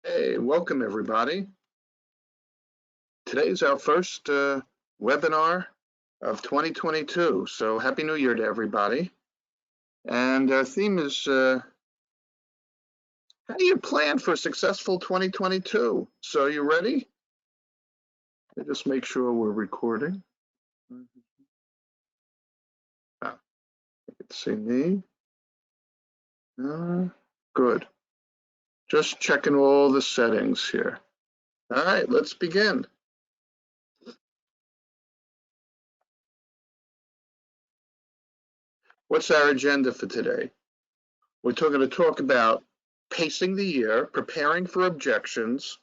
Hey, welcome everybody. Today's our first webinar of 2022, so Happy New Year to everybody. And our theme is, how do you plan for a successful 2022? So you ready? Let me just make sure we're recording. Ah, you can see me. Good. Just checking all the settings here. All right, let's begin. What's our agenda for today? We're going to talk about pacing the year, preparing for objections,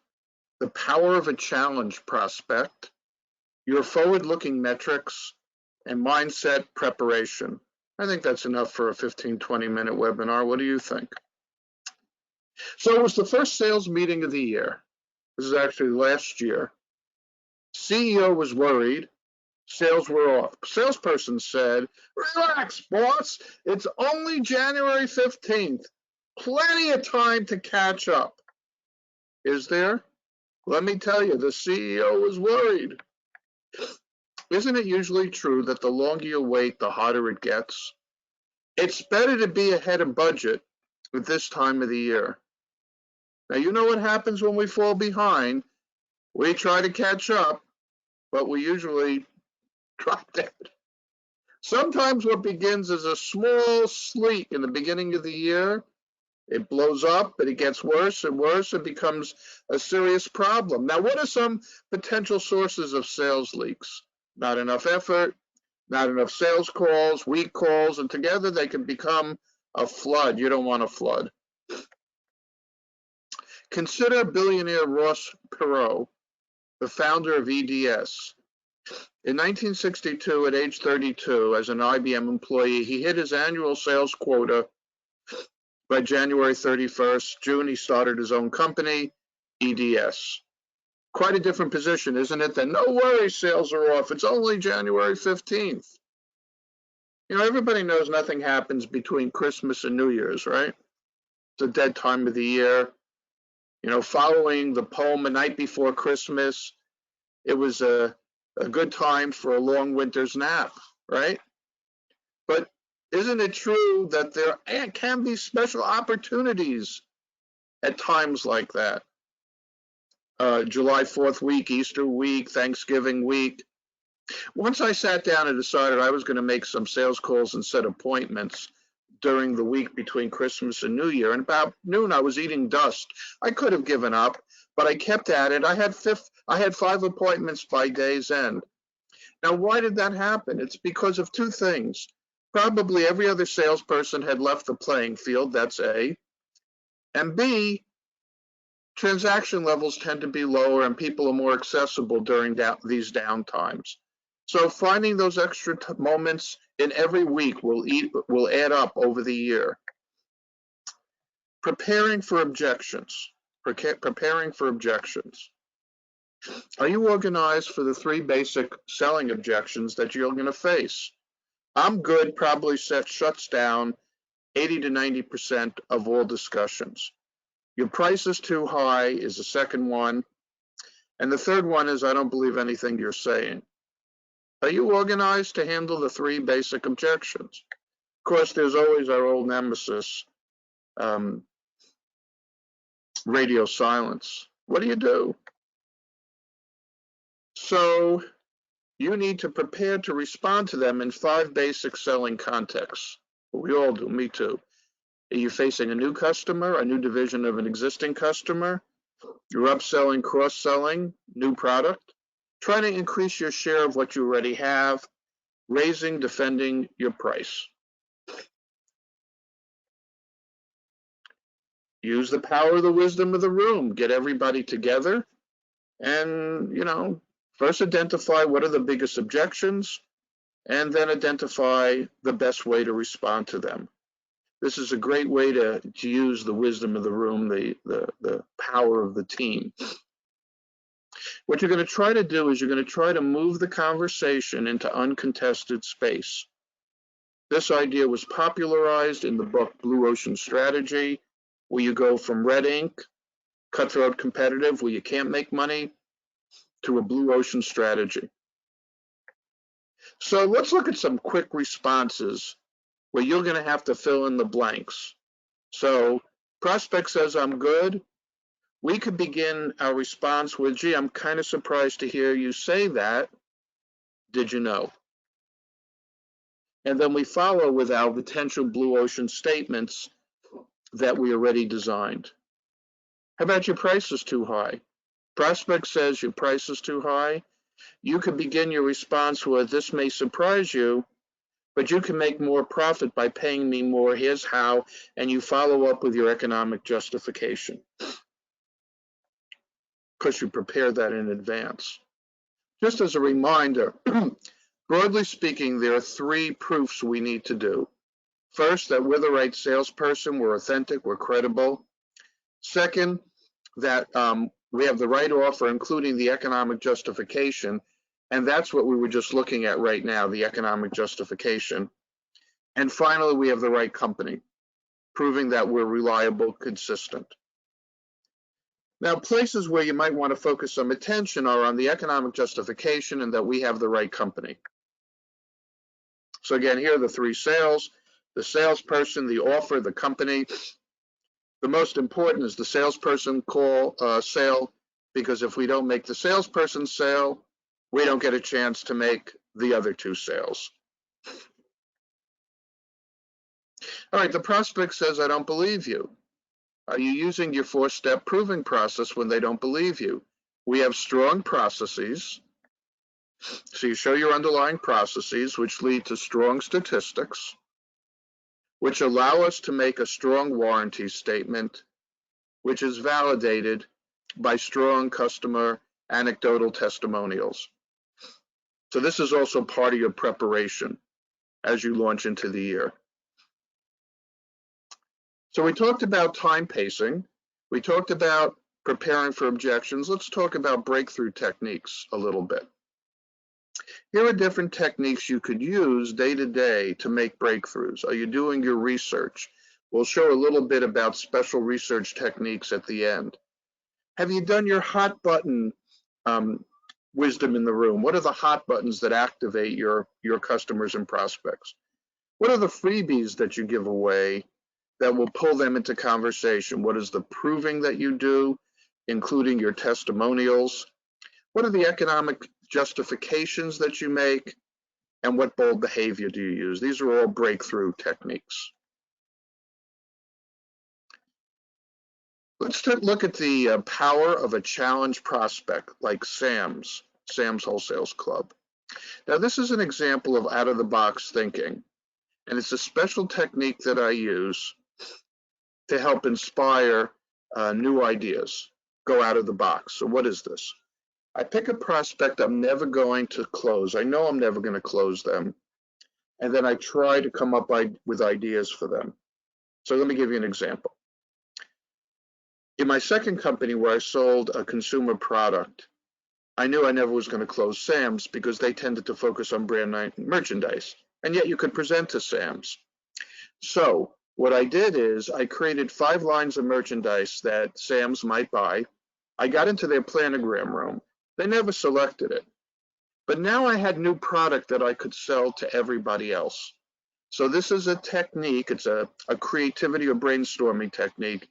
the power of a challenge prospect, your forward-looking metrics, and mindset preparation. I think that's enough for a 15-20 minute webinar. What do you think? So it was the first sales meeting of the year. This is actually last year. CEO was worried. Sales were off. Salesperson said, "Relax, boss. It's only January 15th. Plenty of time to catch up." Is there? Let me tell you, the CEO was worried. Isn't it usually true that the longer you wait, the harder it gets? It's better to be ahead of budget at this time of the year. Now, you know what happens when we fall behind. We try to catch up, but we usually drop dead. Sometimes what begins as a small sleet in the beginning of the year, it blows up, but it gets worse and worse and becomes a serious problem. Now, what are some potential sources of sales leaks? Not enough effort, not enough sales calls, weak calls, and together they can become a flood. You don't want a flood. Consider billionaire Ross Perot, the founder of EDS. In 1962, at age 32, as an IBM employee, he hit his annual sales quota by January 31st. June, he started his own company, EDS. Quite a different position, isn't it? Then no worries, sales are off. It's only January 15th. You know, everybody knows nothing happens between Christmas and New Year's, right? It's a dead time of the year. You know, following the poem A Night Before Christmas, it was a good time for a long winter's nap, right? But isn't it true that there can be special opportunities at times like that? July 4th week, Easter week, Thanksgiving week. Once I sat down and decided I was going to make some sales calls and set appointments during the week between Christmas and New Year, and about noon I was eating dust. I could have given up, but I kept at it. I had 5 appointments by day's end. Now, why did that happen? It's because of 2 things. Probably every other salesperson had left the playing field, that's A. And B, transaction levels tend to be lower and people are more accessible during these downtimes. So finding those extra moments in every week will add up over the year. Preparing for objections. Preparing for objections. Are you organized for the 3 basic selling objections that you're going to face? I'm good probably shuts down 80 to 90% of all discussions. Your price is too high is the second one. And the third one is I don't believe anything you're saying. Are you organized to handle the 3 basic objections? Of course, there's always our old nemesis, radio silence. What do you do? So you need to prepare to respond to them in 5 basic selling contexts. We all do, me too. Are you facing a new customer, a new division of an existing customer? You're upselling, cross-selling, new product? Trying to increase your share of what you already have, raising, defending your price. Use the power of the wisdom of the room. Get everybody together and, first identify what are the biggest objections and then identify the best way to respond to them. This is a great way to use the wisdom of the room, the power of the team. What you're going to try to do is you're going to try to move the conversation into uncontested space. This idea was popularized in the book Blue Ocean Strategy, where you go from red ink cutthroat competitive where you can't make money, to a blue ocean strategy. So let's look at some quick responses where you're going to have to fill in the blanks. So prospect says, I'm good. We could begin our response with, gee, I'm kind of surprised to hear you say that. Did you know? And then we follow with our potential blue ocean statements that we already designed. How about your price is too high? Prospect says your price is too high. You could begin your response with, this may surprise you, but you can make more profit by paying me more. Here's how. And you follow up with your economic justification, because you prepare that in advance. Just as a reminder, broadly speaking, there are 3 proofs we need to do. First, that we're the right salesperson, we're authentic, we're credible. Second, that we have the right offer, including the economic justification. And that's what we were just looking at right now, the economic justification. And finally, we have the right company, proving that we're reliable, consistent. Now, places where you might want to focus some attention are on the economic justification and that we have the right company. So again, here are the 3 sales: the salesperson, the offer, the company. The most important is the salesperson sale, because if we don't make the salesperson sale, we don't get a chance to make the other 2 sales. All right, the prospect says, I don't believe you. Are you using your 4-step proving process when they don't believe you? We have strong processes. So you show your underlying processes, which lead to strong statistics, which allow us to make a strong warranty statement, which is validated by strong customer anecdotal testimonials. So this is also part of your preparation as you launch into the year. So we talked about time pacing. We talked about preparing for objections. Let's talk about breakthrough techniques a little bit. Here are different techniques you could use day to day to make breakthroughs. Are you doing your research? We'll show a little bit about special research techniques at the end. Have you done your hot button wisdom in the room? What are the hot buttons that activate your customers and prospects? What are the freebies that you give away that will pull them into conversation? What is the proving that you do, including your testimonials? What are the economic justifications that you make? And what bold behavior do you use? These are all breakthrough techniques. Let's look at the power of a challenge prospect like Sam's Wholesale Club. Now, this is an example of out-of-the-box thinking, and it's a special technique that I use to help inspire new ideas, go out of the box. So what is this? I pick a prospect I'm never going to close. I know I'm never going to close them. And then I try to come up with ideas for them. So let me give you an example. In my second company where I sold a consumer product, I knew I never was going to close Sam's because they tended to focus on brand name merchandise. And yet you could present to Sam's. So what I did is I created 5 lines of merchandise that Sam's might buy. I got into their planogram room. They never selected it. But now I had new product that I could sell to everybody else. So this is a technique. It's a creativity or brainstorming technique.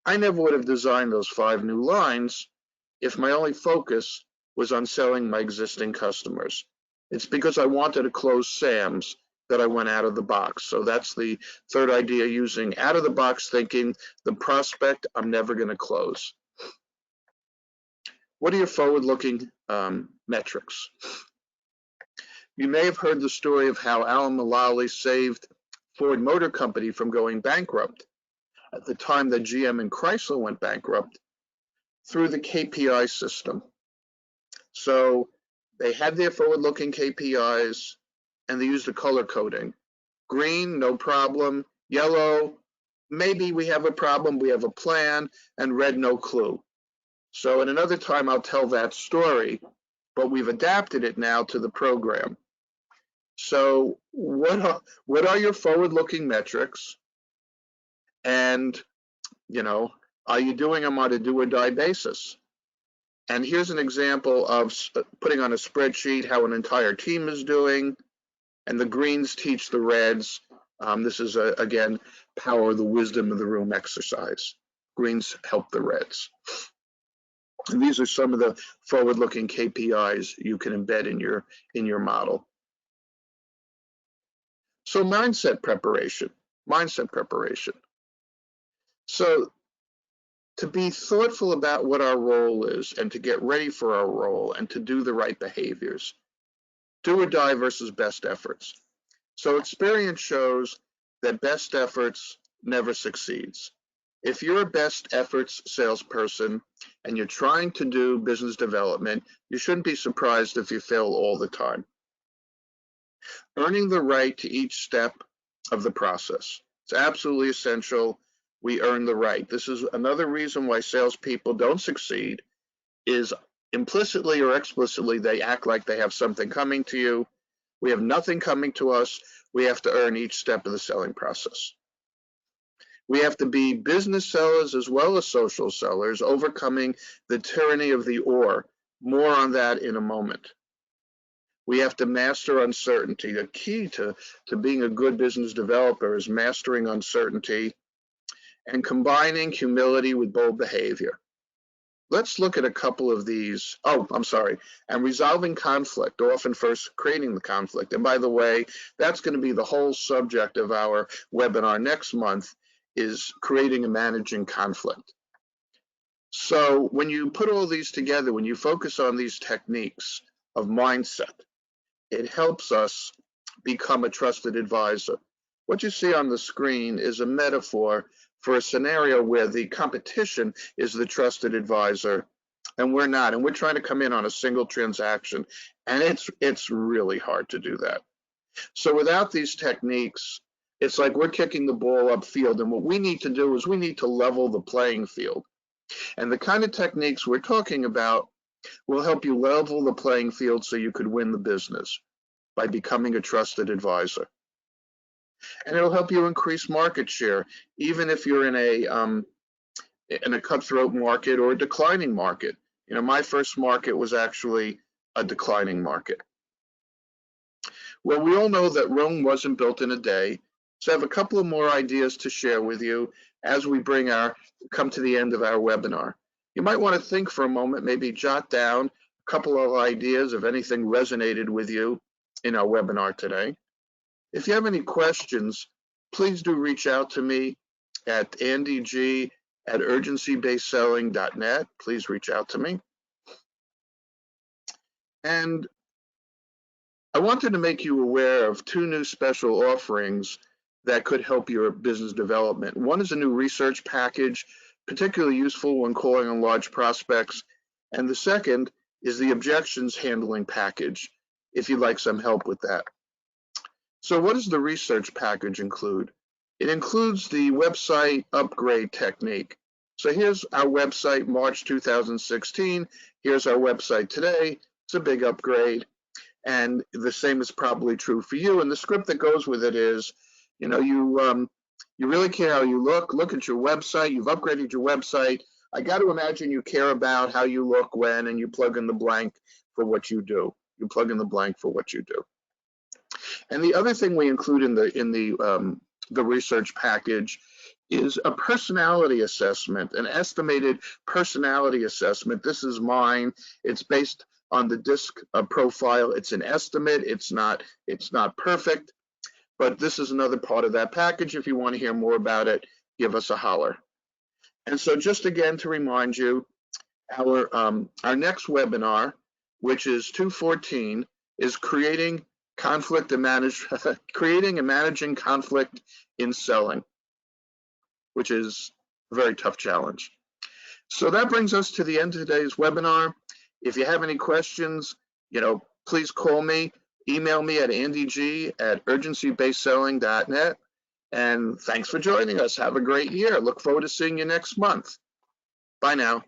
I never would have designed those 5 new lines if my only focus was on selling my existing customers. It's because I wanted to close Sam's that I went out of the box. So that's the third idea, using out of the box thinking, the prospect I'm never going to close. What are your forward-looking metrics? You may have heard the story of how Alan Mulally saved Ford Motor Company from going bankrupt at the time that GM and Chrysler went bankrupt through the KPI system. So they had their forward-looking KPIs and they used the color coding. Green, no problem. Yellow, maybe we have a problem, we have a plan. And red, no clue. So in another time, I'll tell that story, but we've adapted it now to the program. So what are your forward-looking metrics? And, Are you doing them on a do or die basis? And here's an example of putting on a spreadsheet how an entire team is doing, and the greens teach the reds. This is, again, power of the wisdom of the room exercise. Greens help the reds. And these are some of the forward-looking KPIs you can embed in your model. So mindset preparation. So to be thoughtful about what our role is and to get ready for our role and to do the right behaviors. Do or die versus best efforts. So experience shows that best efforts never succeeds. If you're a best efforts salesperson and you're trying to do business development, you shouldn't be surprised if you fail all the time. Earning the right to each step of the process. It's absolutely essential we earn the right. This is another reason why salespeople don't succeed, is implicitly or explicitly they act like they have something coming to you. We have nothing coming to us. We have to earn each step of the selling process. We have to be business sellers as well as social sellers, overcoming the tyranny of the or. More on that in a moment. We have to master uncertainty. The key to being a good business developer is mastering uncertainty and combining humility with bold behavior. Let's look at a couple of these. And resolving conflict, often first creating the conflict. And by the way, that's going to be the whole subject of our webinar next month, is creating and managing conflict. So when you put all these together, when you focus on these techniques of mindset, it helps us become a trusted advisor. What you see on the screen is a metaphor for a scenario where the competition is the trusted advisor and we're not, and we're trying to come in on a single transaction, and it's really hard to do that. So without these techniques, it's like we're kicking the ball upfield, and what we need to do is we need to level the playing field. And the kind of techniques we're talking about will help you level the playing field so you could win the business by becoming a trusted advisor. And it'll help you increase market share, even if you're in a cutthroat market or a declining market. You know, my first market was actually a declining market. Well, we all know that Rome wasn't built in a day. So I have a couple of more ideas to share with you as we come to the end of our webinar. You might want to think for a moment, maybe jot down a couple of ideas if anything resonated with you in our webinar today. If you have any questions, please do reach out to me at andyg@urgencybasedselling.net. Please reach out to me. And I wanted to make you aware of two new special offerings that could help your business development. One is a new research package, particularly useful when calling on large prospects. And the second is the objections handling package, if you'd like some help with that. So what does the research package include? It includes the website upgrade technique. So here's our website, March 2016. Here's our website today. It's a big upgrade. And the same is probably true for you. And the script that goes with it is, you know, you really care how you look at your website, you've upgraded your website. I got to imagine you care about how you look when, and you plug in the blank for what you do. You plug in the blank for what you do. And the other thing we include in the research package is a personality assessment, an estimated personality assessment. This is mine. It's based on the DISC profile. It's an estimate. It's not perfect, but this is another part of that package. If you want to hear more about it, give us a holler. And so just again to remind you, our next webinar, which is 214, is creating and managing conflict in selling, which is a very tough challenge. So that brings us to the end of today's webinar. If you have any questions, please call me, email me at andyg@urgencybasedselling.net. And thanks for joining us. Have a great year. Look forward to seeing you next month. Bye now.